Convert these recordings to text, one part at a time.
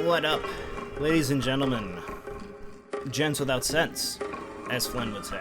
What up, ladies and gentlemen, gents without sense, as Flynn would say.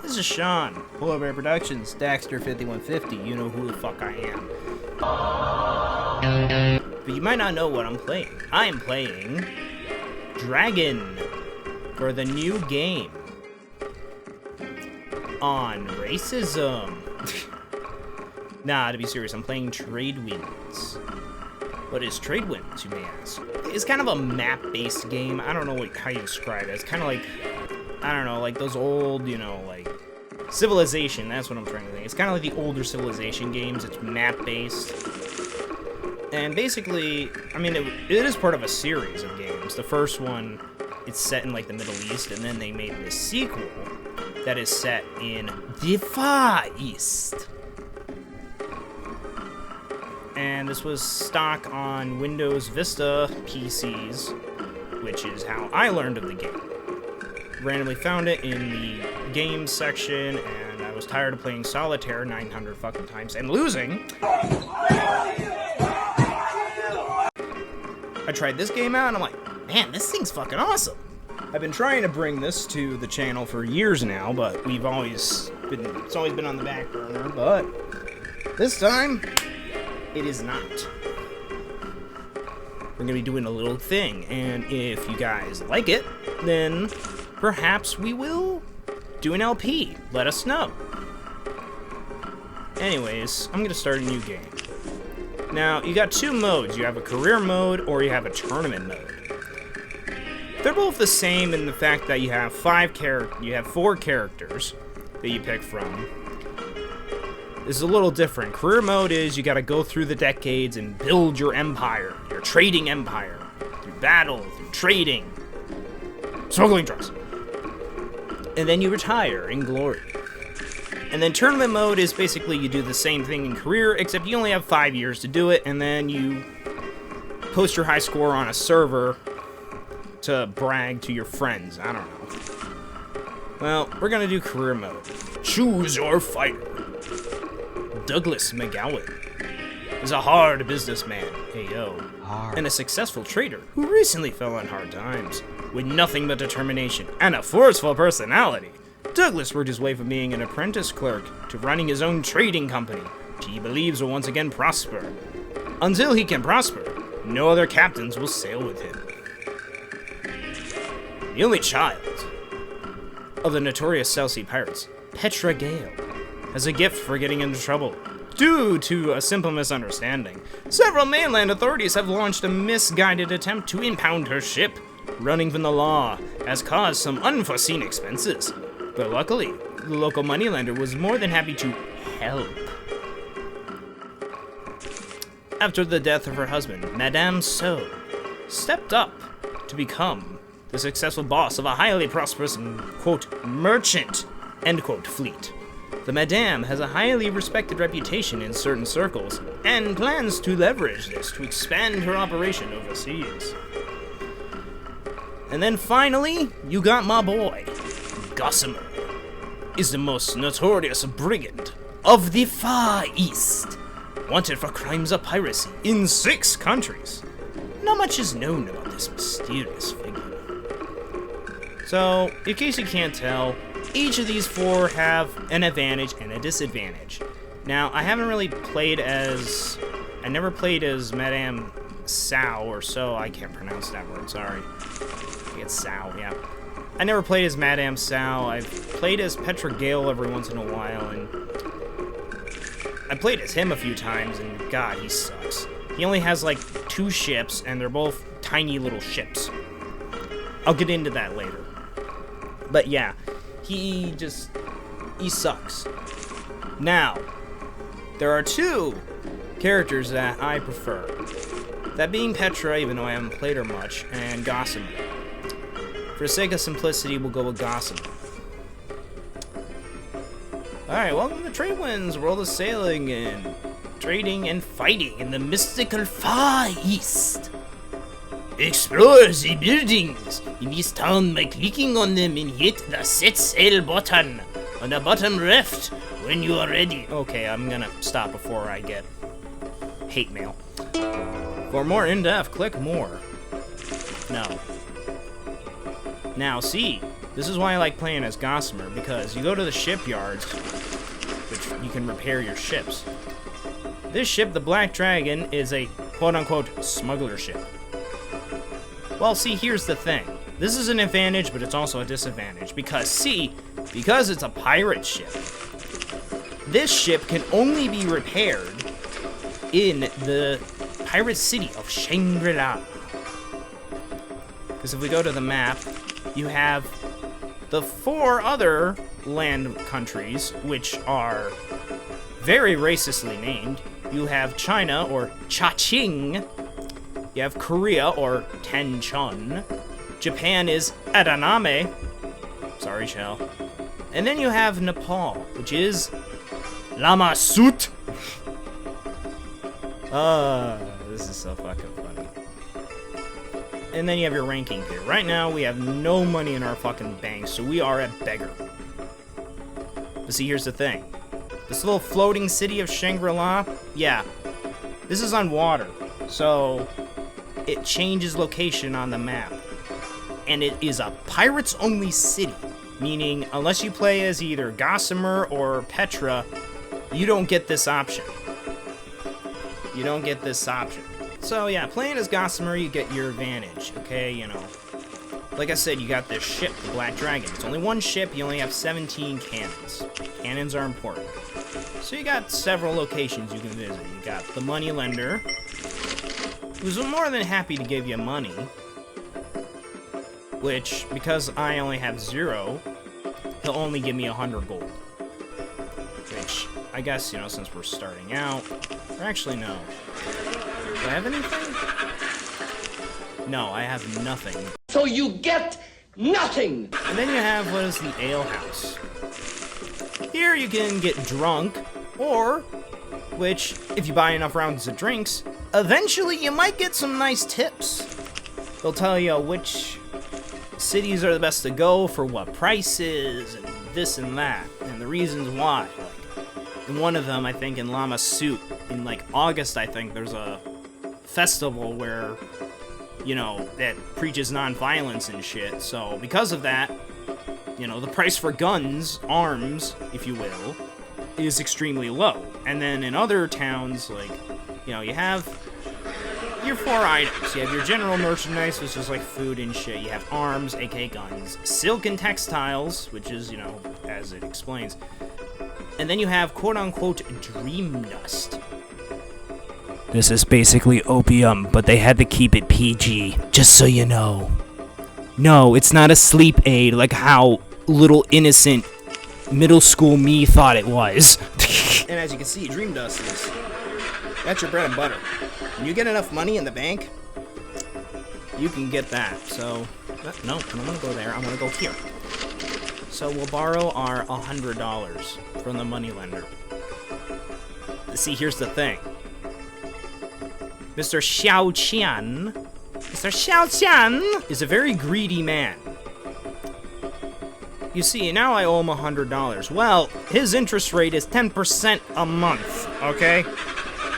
This is Sean, Polar Bear Productions, Daxter5150, you know who the fuck I am. But you might not know what I'm playing. I am playing Dragon for the new game on racism. Nah, to be serious, I'm playing Tradewinds. What is Tradewinds, you may ask? It's kind of a map-based game. I don't know how you describe it. It's kind of like, I don't know, like those old, like Civilization. That's what I'm trying to think. It's kind of like the older Civilization games. It's map-based. And basically, I mean, it is part of a series of games. The first one, it's set in like the Middle East, and then they made this sequel that is set in the Far East. And this was stock on Windows Vista PCs, which is how I learned of the game. Randomly found it in the games section, and I was tired of playing solitaire 900 fucking times and losing. I tried this game out, and I'm like, man, this thing's fucking awesome. I've been trying to bring this to the channel for years now, but it's always been on the back burner, but this time, it is not. We're gonna be doing a little thing, and if you guys like it, then perhaps we will do an LP. Let us know. Anyways, I'm gonna start a new game. Now, you got two modes. You have a career mode, or you have a tournament mode. They're both the same in the fact that you have four characters that you pick from. This is a little different. Career mode is you gotta go through the decades and build your empire, your trading empire, through battle, through trading, smuggling drugs. And then you retire in glory. And then tournament mode is basically you do the same thing in career, except you only have 5 years to do it, and then you post your high score on a server to brag to your friends. I don't know. Well, we're gonna do career mode. Choose your fighter. Douglas McGowan is a hard businessman, and a successful trader who recently fell on hard times. With nothing but determination and a forceful personality, Douglas worked his way from being an apprentice clerk to running his own trading company, which he believes will once again prosper. Until he can prosper, no other captains will sail with him. The only child of the notorious South Sea pirates, Petra Gale, has a gift for getting into trouble. Due to a simple misunderstanding, several mainland authorities have launched a misguided attempt to impound her ship. Running from the law has caused some unforeseen expenses, but luckily, the local moneylender was more than happy to help. After the death of her husband, Madame So stepped up to become the successful boss of a highly prosperous, quote, merchant, end quote, fleet. The Madame has a highly respected reputation in certain circles, and plans to leverage this to expand her operation overseas. And then finally, you got my boy. Gossamer is the most notorious brigand of the Far East, wanted for crimes of piracy in 6 countries. Not much is known about this mysterious figure. So, in case you can't tell, each of these 4 have an advantage and a disadvantage. Now, I never played as Madame Sao or so, I can't pronounce that word, sorry. I think it's Sao, yeah. I never played as Madame Sao. I've played as Petra Gale every once in a while, and I played as him a few times, and God, he sucks. He only has like 2 ships, and they're both tiny little ships. I'll get into that later. But yeah, he sucks. Now, there are 2 characters that I prefer. That being Petra, even though I haven't played her much, and Gossamer. For the sake of simplicity, we'll go with Gossamer. Alright, welcome to Tradewinds, world of sailing and trading and fighting in the mystical Far East. Explore the buildings in this town by clicking on them and hit the set sail button on the bottom left when you are ready. Okay, I'm gonna stop before I get hate mail. For more in-depth, click more. No. Now, see, this is why I like playing as Gossamer, because you go to the shipyards, which you can repair your ships. This ship, the Black Dragon, is a quote-unquote smuggler ship. Well, see, here's the thing. This is an advantage, but it's also a disadvantage, because, see, because it's a pirate ship, this ship can only be repaired in the pirate city of Shangri-La. Because if we go to the map, you have the 4 other land countries, which are very racistly named. You have China, or Cha-Ching. You have Korea, or Ten-Chun. Japan is Adaname. Sorry, Shell. And then you have Nepal, which is Lama Sut. This is so fucking funny. And then you have your ranking here. Right now, we have no money in our fucking bank, so we are a beggar. But see, here's the thing. This little floating city of Shangri-La, yeah, this is on water, so it changes location on the map. And it is a pirates-only city, meaning unless you play as either Gossamer or Petra, you don't get this option. You don't get this option. So yeah, playing as Gossamer, you get your advantage, okay, you know. Like I said, you got this ship, the Black Dragon. It's only one ship, you only have 17 cannons. Cannons are important. So you got several locations you can visit. You got the moneylender, who's more than happy to give you money. Which, because I only have 0, he'll only give me 100 gold. Which, I guess, you know, since we're starting out, or actually, no. Do I have anything? No, I have nothing. So you get nothing! And then you have what is the ale house. Here you can get drunk, or, which, if you buy enough rounds of drinks, eventually you might get some nice tips. They'll tell you which cities are the best to go for what prices, and this and that, and the reasons why. Like, in one of them, I think in Lama Suit, in like August, I think, there's a festival where, you know, that preaches non-violence and shit, so because of that, you know, the price for guns, arms, if you will, is extremely low. And then in other towns, like, you know, you have your 4 items. You have your general merchandise, which is like food and shit. You have arms, aka guns, silk and textiles, which is, you know, as it explains. And then you have quote-unquote dream dust. This is basically opium, but they had to keep it PG, just so you know. No, it's not a sleep aid like how little innocent middle school me thought it was. And as you can see, dream dust is, that's your bread and butter. When you get enough money in the bank, you can get that. So, no, I don't want to go there. I want to go here. So we'll borrow our $100 from the moneylender. See, here's the thing. Mr. Xiao Qian is a very greedy man. You see, now I owe him $100. Well, his interest rate is 10% a month, okay?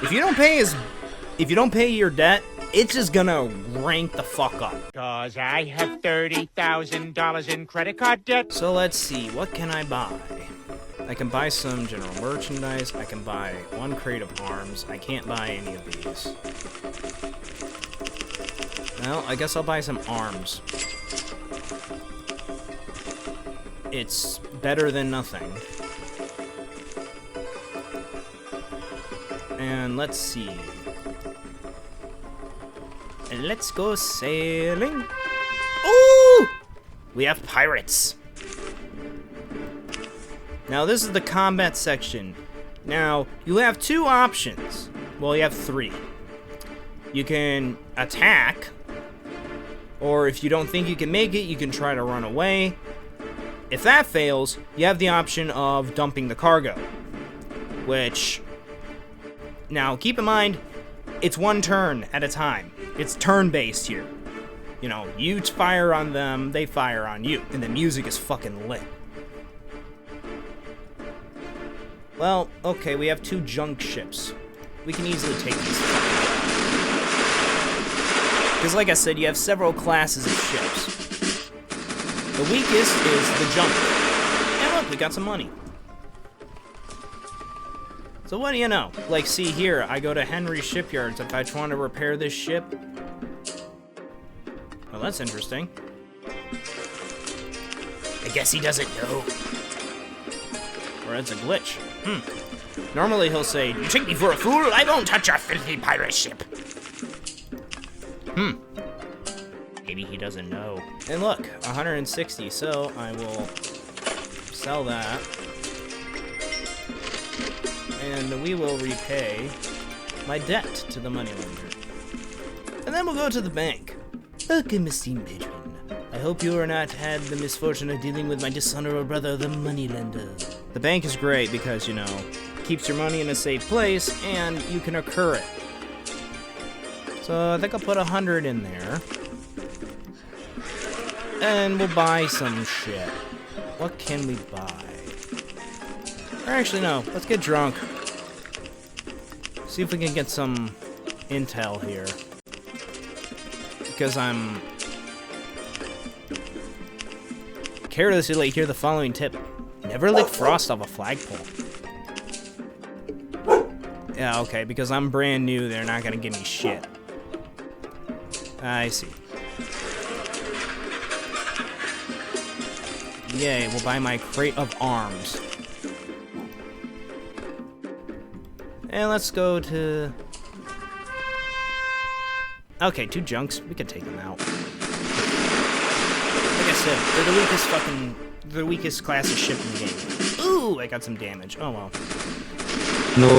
If you don't pay your debt, it's just gonna rank the fuck up. 'Cause I have $30,000 in credit card debt. So let's see, what can I buy? I can buy some general merchandise. I can buy 1 crate of arms. I can't buy any of these. Well, I guess I'll buy some arms. It's better than nothing. And let's see. And let's go sailing. Ooh! We have pirates. Now this is the combat section. Now, you have 2 options. Well, you have 3. You can attack, or if you don't think you can make it, you can try to run away. If that fails, you have the option of dumping the cargo, which, now keep in mind, it's 1 turn at a time. It's turn-based here. You know, you fire on them, they fire on you, and the music is fucking lit. Well, okay, we have 2 junk ships. We can easily take these. Because like I said, you have several classes of ships. The weakest is the junk. And look, we got some money. So what do you know? Like, see here, I go to Henry's Shipyards if I want to repair this ship. Well, that's interesting. I guess he doesn't know. Or it's a glitch. Normally he'll say, "You take me for a fool? I won't touch your filthy pirate ship." Maybe he doesn't know. And look, 160, so I will sell that. And we will repay my debt to the moneylender. And then we'll go to the bank. Welcome, esteemed patron. I hope you are not had the misfortune of dealing with my dishonorable brother, the moneylender. The bank is great because, you know, keeps your money in a safe place and you can occur it. So I think I'll put 100 in there. And we'll buy some shit. What can we buy? Or actually, no. Let's get drunk. See if we can get some intel here. Because I'm carelessly hear the following tip. Never lick frost off a flagpole. Yeah, okay, because I'm brand new, they're not gonna give me shit. I see. Yay, we'll buy my crate of arms. And let's go to... Okay, 2 junks. We can take them out. Like I said, they're the weakest class of ship in the game. Ooh, I got some damage. Oh well. No.